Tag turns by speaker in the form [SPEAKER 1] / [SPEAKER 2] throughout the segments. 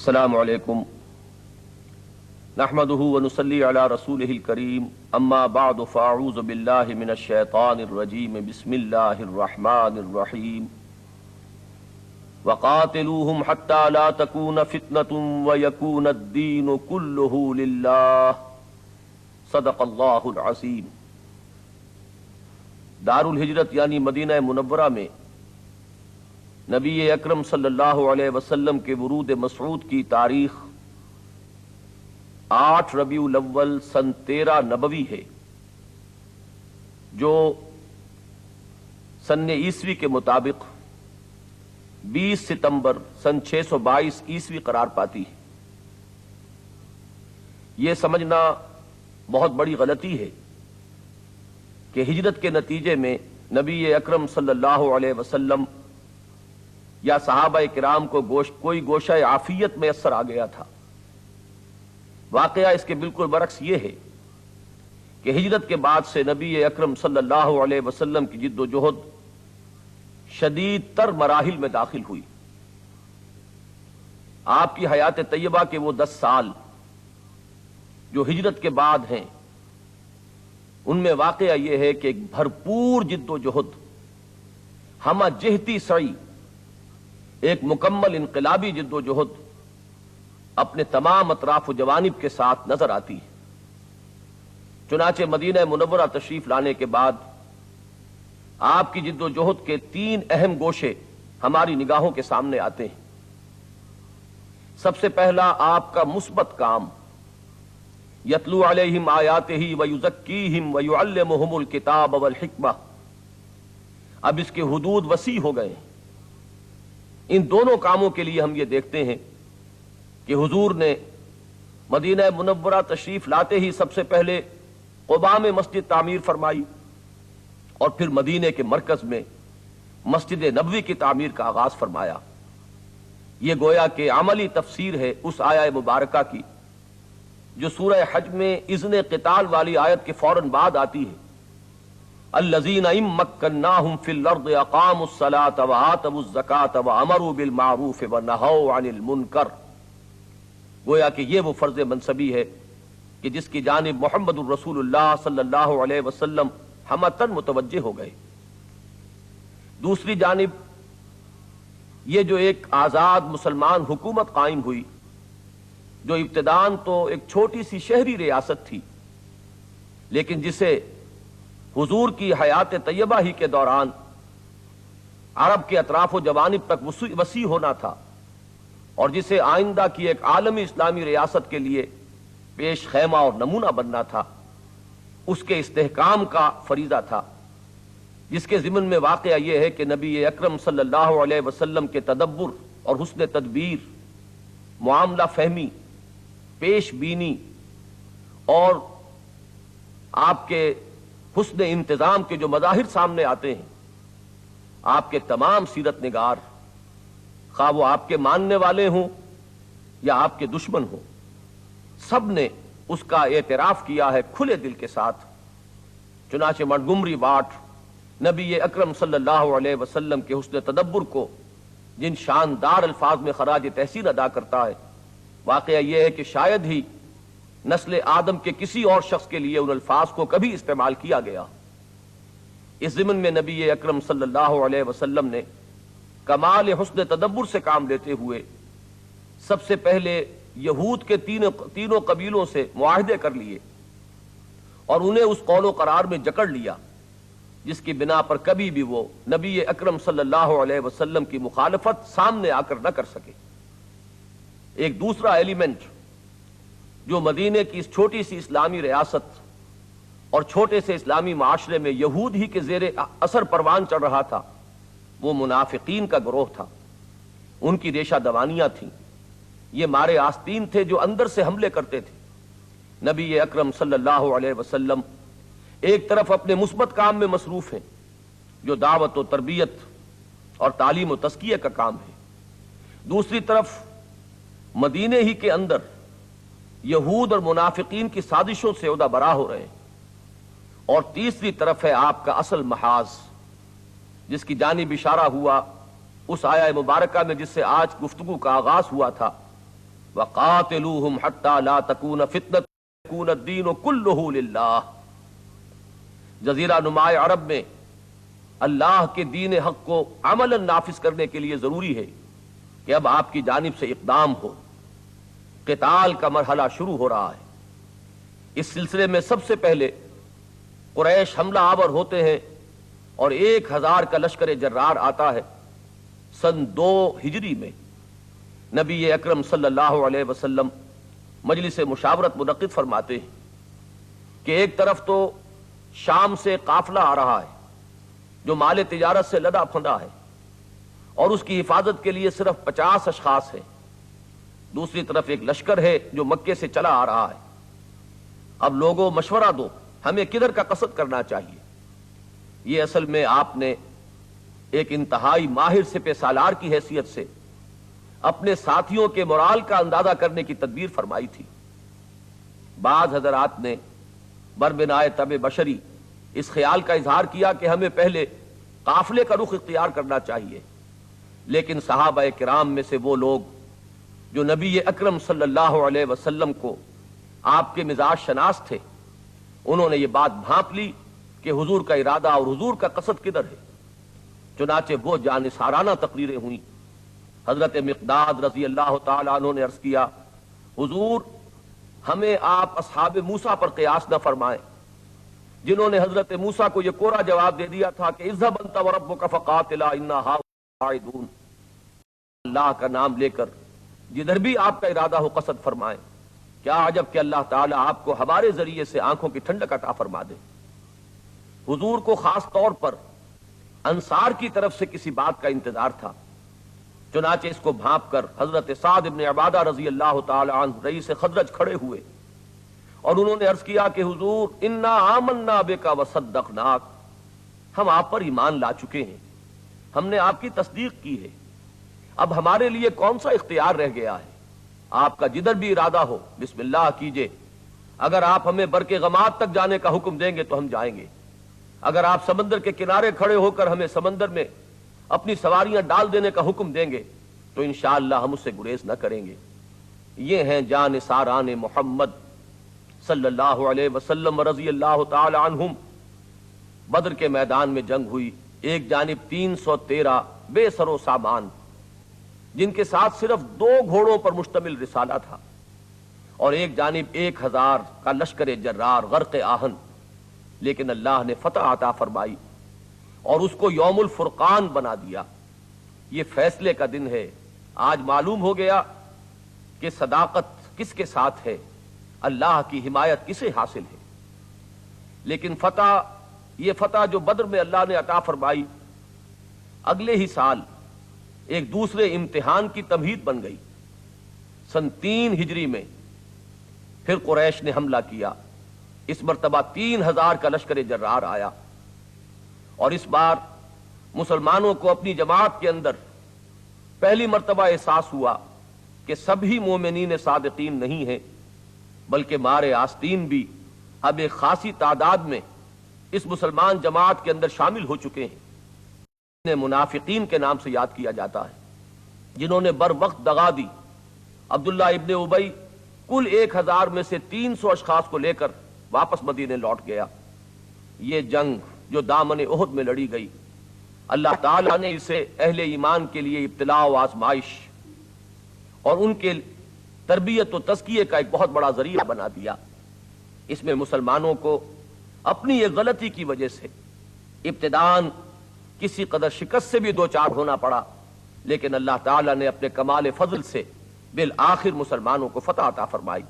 [SPEAKER 1] السلام علیکم نحمده ونصلی علی رسولہ الکریم اما بعد فاعوذ باللہ من الشیطان الرجیم بسم اللہ الرحمن الرحیم وقاتلوہم حتی لا تکون فتنة ویکون الدین کلہ للہ صدق اللہ العظیم۔ دار الہجرت یعنی مدینہ منورہ میں نبی اکرم صلی اللہ علیہ وسلم کے ورود مسعود کی تاریخ 8 ربیع الاول سن 13 نبوی ہے، جو سن عیسوی کے مطابق 20 ستمبر سن 622 عیسوی قرار پاتی ہے۔ یہ سمجھنا بہت بڑی غلطی ہے کہ ہجرت کے نتیجے میں نبی اکرم صلی اللہ علیہ وسلم یا صحابہ کرام کو کوئی گوشہ عافیت میسر آ گیا تھا۔ واقعہ اس کے بالکل برعکس یہ ہے کہ ہجرت کے بعد سے نبی اکرم صلی اللہ علیہ وسلم کی جد و جہد شدید تر مراحل میں داخل ہوئی۔ آپ کی حیات طیبہ کے وہ 10 سال جو ہجرت کے بعد ہیں، ان میں واقعہ یہ ہے کہ ایک بھرپور جد و جہد، ہمہ جہتی سعی، ایک مکمل انقلابی جد و جہد اپنے تمام اطراف و جوانب کے ساتھ نظر آتی ہے۔ چنانچہ مدینہ منورہ تشریف لانے کے بعد آپ کی جد و جہد کے 3 اہم گوشے ہماری نگاہوں کے سامنے آتے ہیں۔ سب سے پہلا آپ کا مثبت کام، یتلو علیہم آیاتہ ویزکیہم ویعلمہم الکتاب والحکمہ۔ اب اس کے حدود وسیع ہو گئے ہیں۔ ان دونوں کاموں کے لیے ہم یہ دیکھتے ہیں کہ حضور نے مدینہ منورہ تشریف لاتے ہی سب سے پہلے قباء میں مسجد تعمیر فرمائی، اور پھر مدینے کے مرکز میں مسجد نبوی کی تعمیر کا آغاز فرمایا۔ یہ گویا کہ عملی تفسیر ہے اس آیہ مبارکہ کی جو سورہ حج میں اذن قتال والی آیت کے فوراً بعد آتی ہے، الذین ان مکناہم فی الارض اقاموا الصلاۃ وآتوا الزکاۃ وامروا بالمعروف ونہوا عن المنکر۔ گویا کہ یہ وہ فرض منصبی ہے کہ جس کی جانب محمد الرسول اللہ صلی اللہ علیہ وسلم ہمتن متوجہ ہو گئے۔ دوسری جانب یہ جو ایک آزاد مسلمان حکومت قائم ہوئی، جو ابتداً تو ایک چھوٹی سی شہری ریاست تھی، لیکن جسے حضور کی حیات طیبہ ہی کے دوران عرب کے اطراف و جوانب تک وسیع ہونا تھا، اور جسے آئندہ کی ایک عالمی اسلامی ریاست کے لیے پیش خیمہ اور نمونہ بننا تھا، اس کے استحکام کا فریضہ تھا، جس کے ضمن میں واقعہ یہ ہے کہ نبی اکرم صلی اللہ علیہ وسلم کے تدبر اور حسن تدبیر، معاملہ فہمی، پیش بینی اور آپ کے حسن انتظام کے جو مظاہر سامنے آتے ہیں، آپ کے تمام سیرت نگار، خواہ وہ آپ کے ماننے والے ہوں یا آپ کے دشمن ہوں، سب نے اس کا اعتراف کیا ہے کھلے دل کے ساتھ۔ چنانچہ منٹگمری واٹ نبی اکرم صلی اللہ علیہ وسلم کے حسن تدبر کو جن شاندار الفاظ میں خراج تحسین ادا کرتا ہے، واقعہ یہ ہے کہ شاید ہی نسل آدم کے کسی اور شخص کے لیے ان الفاظ کو کبھی استعمال کیا گیا۔ اس ضمن میں نبی اکرم صلی اللہ علیہ وسلم نے کمال حسن تدبر سے کام لیتے ہوئے سب سے پہلے یہود کے تینوں قبیلوں سے معاہدے کر لیے، اور انہیں اس قول و قرار میں جکڑ لیا جس کی بنا پر کبھی بھی وہ نبی اکرم صلی اللہ علیہ وسلم کی مخالفت سامنے آ کر نہ کر سکے۔ ایک دوسرا ایلیمنٹ جو مدینے کی اس چھوٹی سی اسلامی ریاست اور چھوٹے سے اسلامی معاشرے میں یہود ہی کے زیر اثر پروان چڑھ رہا تھا، وہ منافقین کا گروہ تھا۔ ان کی ریشہ دوانیاں تھیں، یہ مارے آستین تھے جو اندر سے حملے کرتے تھے۔ نبی اکرم صلی اللہ علیہ وسلم ایک طرف اپنے مثبت کام میں مصروف ہیں جو دعوت و تربیت اور تعلیم و تزکیہ کا کام ہے، دوسری طرف مدینے ہی کے اندر یہود اور منافقین کی سازشوں سے عہدہ برا ہو رہے ہیں، اور تیسری طرف ہے آپ کا اصل محاذ جس کی جانب اشارہ ہوا اس آیہ مبارکہ میں جس سے آج گفتگو کا آغاز ہوا تھا، وقاتلوہم حتی لا تکون فتنۃ یکون الدین کلہ للہ۔ جزیرہ نمائے عرب میں اللہ کے دین حق کو عملاً نافذ کرنے کے لیے ضروری ہے کہ اب آپ کی جانب سے اقدام ہو۔ قتال کا مرحلہ شروع ہو رہا ہے۔ اس سلسلے میں سب سے پہلے قریش حملہ آور ہوتے ہیں اور 1000 کا لشکر جرار آتا ہے۔ سن 2 ہجری میں نبی اکرم صلی اللہ علیہ وسلم مجلس مشاورت منعقد فرماتے ہیں کہ ایک طرف تو شام سے قافلہ آ رہا ہے جو مال تجارت سے لدا پھندا ہے اور اس کی حفاظت کے لیے صرف 50 اشخاص ہیں، دوسری طرف ایک لشکر ہے جو مکے سے چلا آ رہا ہے۔ اب لوگوں مشورہ دو، ہمیں کدھر کا قصد کرنا چاہیے؟ یہ اصل میں آپ نے ایک انتہائی ماہر سپہ سالار کی حیثیت سے اپنے ساتھیوں کے مورال کا اندازہ کرنے کی تدبیر فرمائی تھی۔ بعض حضرات نے بربنائے طبع بشری اس خیال کا اظہار کیا کہ ہمیں پہلے قافلے کا رخ اختیار کرنا چاہیے، لیکن صحابہ کرام میں سے وہ لوگ جو نبی اکرم صلی اللہ علیہ وسلم کو آپ کے مزاج شناس تھے، انہوں نے یہ بات بھانپ لی کہ حضور کا ارادہ اور حضور کا قصد کدھر ہے۔ چنانچہ وہ جانثارانہ تقریریں ہوئیں۔ حضرت مقداد رضی اللہ تعالیٰ عنہ نے عرض کیا، حضور ہمیں آپ اصحاب موسیٰ پر قیاس نہ فرمائیں جنہوں نے حضرت موسیٰ کو یہ کوڑا جواب دے دیا تھا کہ اذهب انت وربک فقاتلا انا هاہنا قاعدون۔ اللہ کا نام لے کر جدھر بھی آپ کا ارادہ ہو قصد فرمائیں۔ کیا عجب کہ اللہ تعالیٰ آپ کو ہمارے ذریعے سے آنکھوں کی ٹھنڈک عطا فرما دے۔ حضور کو خاص طور پر انصار کی طرف سے کسی بات کا انتظار تھا، چنانچہ اس کو بھانپ کر حضرت سعد بن عبادہ رضی اللہ تعالی عنہ رئیس خزرج کھڑے ہوئے اور انہوں نے عرض کیا کہ حضور انا آمنا بک وصدقناک، ہم آپ پر ایمان لا چکے ہیں، ہم نے آپ کی تصدیق کی ہے، اب ہمارے لیے کون سا اختیار رہ گیا ہے؟ آپ کا جدھر بھی ارادہ ہو بسم اللہ کیجئے۔ اگر آپ ہمیں برق غماد تک جانے کا حکم دیں گے تو ہم جائیں گے، اگر آپ سمندر کے کنارے کھڑے ہو کر ہمیں سمندر میں اپنی سواریاں ڈال دینے کا حکم دیں گے تو انشاءاللہ ہم اس سے گریز نہ کریں گے۔ یہ ہیں جانثاران محمد صلی اللہ علیہ وسلم رضی اللہ تعالی عنہم۔ بدر کے میدان میں جنگ ہوئی، ایک جانب 313 بے سر و سامان جن کے ساتھ صرف 2 گھوڑوں پر مشتمل رسالہ تھا، اور ایک جانب 1000 کا لشکر جرار غرق آہن، لیکن اللہ نے فتح عطا فرمائی اور اس کو یوم الفرقان بنا دیا۔ یہ فیصلے کا دن ہے۔ آج معلوم ہو گیا کہ صداقت کس کے ساتھ ہے، اللہ کی حمایت کسے حاصل ہے۔ لیکن یہ فتح جو بدر میں اللہ نے عطا فرمائی، اگلے ہی سال ایک دوسرے امتحان کی تمہید بن گئی۔ سن 3 ہجری میں پھر قریش نے حملہ کیا، اس مرتبہ 3000 کا لشکر جرار آیا، اور اس بار مسلمانوں کو اپنی جماعت کے اندر پہلی مرتبہ احساس ہوا کہ سبھی مومنین صادقین نہیں ہیں، بلکہ مارے آستین بھی اب ایک خاصی تعداد میں اس مسلمان جماعت کے اندر شامل ہو چکے ہیں۔ انہیں منافقین کے نام سے یاد کیا جاتا ہے، جنہوں نے بر وقت دغا دی۔ عبداللہ ابن ابی کل 1000 میں سے 300 اشخاص کو لے کر واپس مدینے لوٹ گیا۔ یہ جنگ جو دامن احد میں لڑی گئی، اللہ تعالیٰ نے اسے اہل ایمان کے لیے ابتلاء و آزمائش اور ان کے تربیت و تزکیے کا ایک بہت بڑا ذریعہ بنا دیا۔ اس میں مسلمانوں کو اپنی ایک غلطی کی وجہ سے ابتداءً کسی قدر شکست سے بھی دوچار ہونا پڑا، لیکن اللہ تعالیٰ نے اپنے کمال فضل سے بالآخر مسلمانوں کو فتح عطا فرمائی۔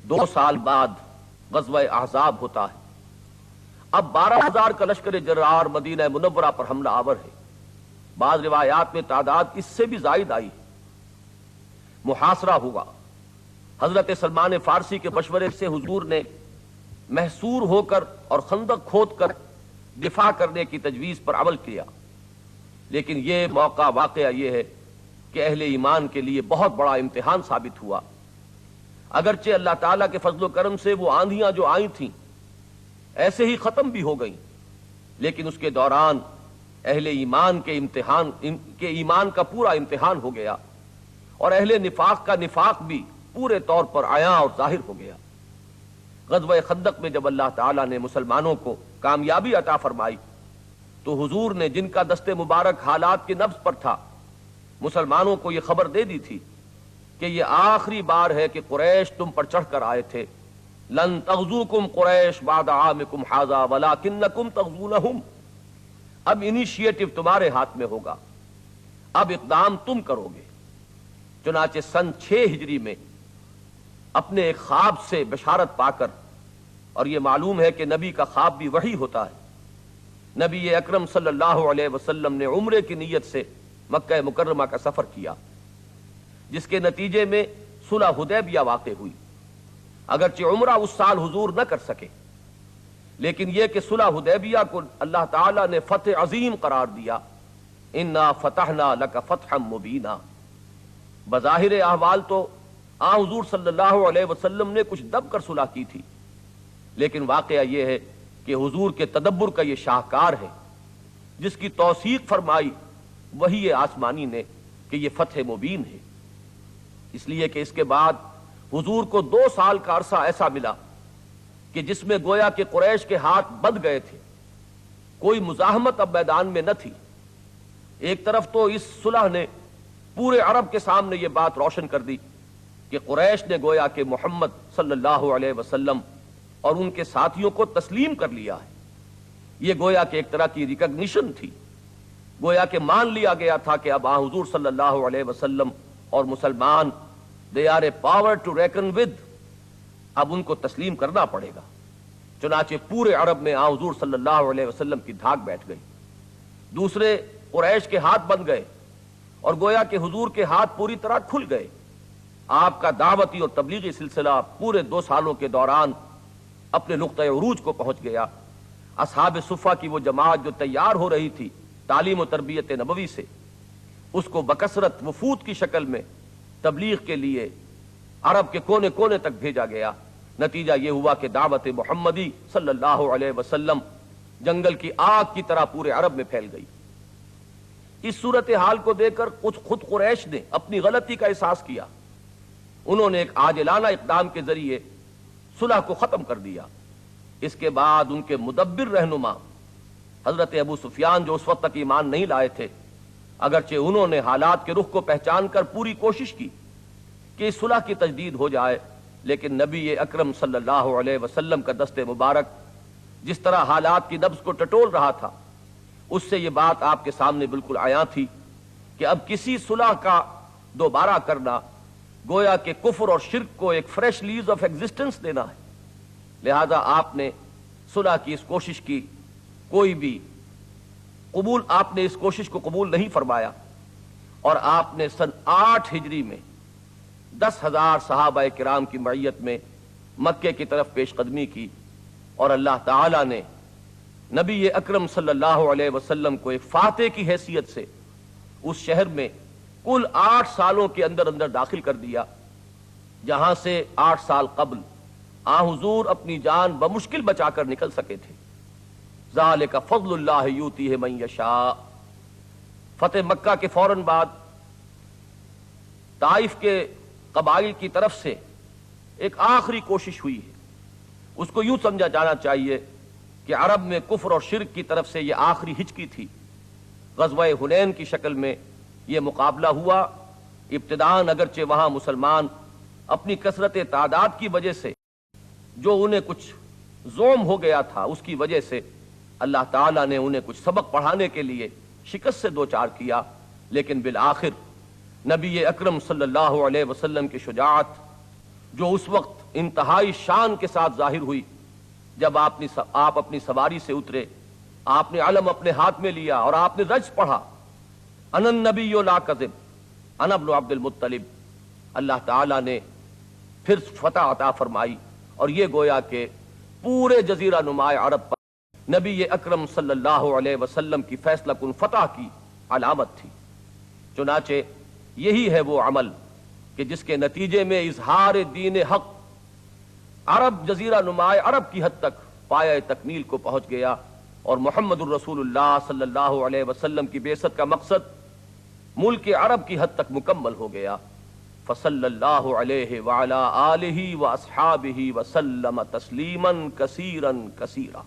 [SPEAKER 1] 2 سال بعد غزوہ احزاب ہوتا ہے۔ اب 12000 کا لشکر جرار مدینہ منورہ پر حملہ آور ہے۔ بعض روایات میں تعداد اس سے بھی زائد آئی۔ محاصرہ ہوا۔ حضرت سلمان فارسی کے مشورے سے حضور نے محصور ہو کر اور خندق کھود کر دفاع کرنے کی تجویز پر عمل کیا، لیکن یہ موقع واقعہ یہ ہے کہ اہل ایمان کے لیے بہت بڑا امتحان ثابت ہوا۔ اگرچہ اللہ تعالیٰ کے فضل و کرم سے وہ آندھیاں جو آئی تھیں ایسے ہی ختم بھی ہو گئیں، لیکن اس کے دوران اہل ایمان کے ایمان کا پورا امتحان ہو گیا، اور اہل نفاق کا نفاق بھی پورے طور پر عیاں اور ظاہر ہو گیا۔ غزوہ خندق میں جب اللہ تعالیٰ نے مسلمانوں کو کامیابی عطا فرمائی تو حضور نے، جن کا دست مبارک حالات کے نبض پر تھا، مسلمانوں کو یہ خبر دے دی تھی کہ یہ آخری بار ہے کہ قریش تم پر چڑھ کر آئے تھے۔ لن تغزوکم قریش بعد عامکم ھذا ولکنکم تغزونہم، اب انیشیٹو تمہارے ہاتھ میں ہوگا، اب اقدام تم کرو گے۔ چنانچہ سن 6 ہجری میں اپنے ایک خواب سے بشارت پا کر، اور یہ معلوم ہے کہ نبی کا خواب بھی وحی ہوتا ہے، نبی اکرم صلی اللہ علیہ وسلم نے عمرے کی نیت سے مکہ مکرمہ کا سفر کیا، جس کے نتیجے میں صلح حدیبیہ واقع ہوئی۔ اگرچہ عمرہ اس سال حضور نہ کر سکے، لیکن یہ کہ صلح حدیبیہ کو اللہ تعالیٰ نے فتح عظیم قرار دیا، انا فتحنا لک فتحا مبینا۔ بظاہر احوال تو حضور صلی اللہ علیہ وسلم نے کچھ دب کر صلح کی تھی، لیکن واقعہ یہ ہے کہ حضور کے تدبر کا یہ شاہکار ہے، جس کی توثیق فرمائی وحی آسمانی نے کہ یہ فتح مبین ہے۔ اس لیے کہ اس کے بعد حضور کو 2 سال کا عرصہ ایسا ملا کہ جس میں گویا کہ قریش کے ہاتھ بندھ گئے تھے، کوئی مزاحمت اب میدان میں نہ تھی۔ ایک طرف تو اس صلح نے پورے عرب کے سامنے یہ بات روشن کر دی کہ قریش نے گویا کہ محمد صلی اللہ علیہ وسلم اور ان کے ساتھیوں کو تسلیم کر لیا ہے۔ یہ گویا کہ ایک طرح کی ریکگنیشن تھی، گویا کہ مان لیا گیا تھا کہ اب حضور صلی اللہ علیہ وسلم اور مسلمان they are a power to reckon with، اب ان کو تسلیم کرنا پڑے گا۔ چنانچہ پورے عرب میں حضور صلی اللہ علیہ وسلم کی دھاک بیٹھ گئی، دوسرے قریش کے ہاتھ بند گئے، اور گویا کہ حضور کے ہاتھ پوری طرح کھل گئے۔ آپ کا دعوتی اور تبلیغی سلسلہ پورے 2 سالوں کے دوران اپنے نقطۂ عروج کو پہنچ گیا۔ اصحاب صفہ کی وہ جماعت جو تیار ہو رہی تھی تعلیم و تربیت نبوی سے، اس کو بکثرت وفود کی شکل میں تبلیغ کے لیے عرب کے کونے کونے تک بھیجا گیا۔ نتیجہ یہ ہوا کہ دعوت محمدی صلی اللہ علیہ وسلم جنگل کی آگ کی طرح پورے عرب میں پھیل گئی۔ اس صورتحال کو دیکھ کر خود قریش نے اپنی غلطی کا احساس کیا، انہوں نے ایک عاجلانہ اقدام کے ذریعے صلح کو ختم کر دیا۔ اس کے بعد ان کے مدبر رہنما حضرت ابو سفیان، جو اس وقت تک ایمان نہیں لائے تھے، اگرچہ انہوں نے حالات کے رخ کو پہچان کر پوری کوشش کی کہ اس صلح کی تجدید ہو جائے، لیکن نبی اکرم صلی اللہ علیہ وسلم کا دست مبارک جس طرح حالات کی نبض کو ٹٹول رہا تھا، اس سے یہ بات آپ کے سامنے بالکل عیاں تھی کہ اب کسی صلح کا دوبارہ کرنا گویا کہ کفر اور شرک کو ایک فریش لیز آف ایگزسٹنس دینا ہے۔ لہذا آپ نے صلح کی اس کوشش کی، کوئی بھی آپ نے اس کوشش کو قبول نہیں فرمایا، اور آپ نے سن 8 ہجری میں 10,000 صحابہ کرام کی معیت میں مکے کی طرف پیش قدمی کی، اور اللہ تعالی نے نبی اکرم صلی اللہ علیہ وسلم کو ایک فاتح کی حیثیت سے اس شہر میں کل 8 سالوں کے اندر اندر داخل کر دیا، جہاں سے 8 سال قبل حضور اپنی جان بمشکل بچا کر نکل سکے تھے۔ ذالک فضل اللہ یؤتیہ من یشاء۔ فتح مکہ کے فوراً بعد طائف کے قبائل کی طرف سے ایک آخری کوشش ہوئی ہے، اس کو یوں سمجھا جانا چاہیے کہ عرب میں کفر اور شرک کی طرف سے یہ آخری ہچکی تھی۔ غزوہ حنین کی شکل میں یہ مقابلہ ہوا۔ ابتداءً اگرچہ وہاں مسلمان اپنی کثرت تعداد کی وجہ سے، جو انہیں کچھ زوم ہو گیا تھا اس کی وجہ سے، اللہ تعالیٰ نے انہیں کچھ سبق پڑھانے کے لیے شکست سے دوچار کیا، لیکن بالآخر نبی اکرم صلی اللہ علیہ وسلم کی شجاعت، جو اس وقت انتہائی شان کے ساتھ ظاہر ہوئی جب آپ اپنی سواری سے اترے، آپ نے علم اپنے ہاتھ میں لیا اور آپ نے رجز پڑھا، انا النبی لا کذب انا ابن عبد المطلب۔ اللہ تعالیٰ نے پھر فتح عطا فرمائی، اور یہ گویا کہ پورے جزیرہ نماء عرب پر نبی اکرم صلی اللہ علیہ وسلم کی فیصلہ کن فتح کی علامت تھی۔ چنانچہ یہی ہے وہ عمل کہ جس کے نتیجے میں اظہار دین حق عرب، جزیرہ نماء عرب کی حد تک پایہ تکمیل کو پہنچ گیا، اور محمد الرسول اللہ صلی اللہ علیہ وسلم کی بعثت کا مقصد ملک عرب کی حد تک مکمل ہو گیا۔ فصلی اللہ علیہ وعلی آلہ واصحابہ وسلم تسلیما کثیرا کثیرا.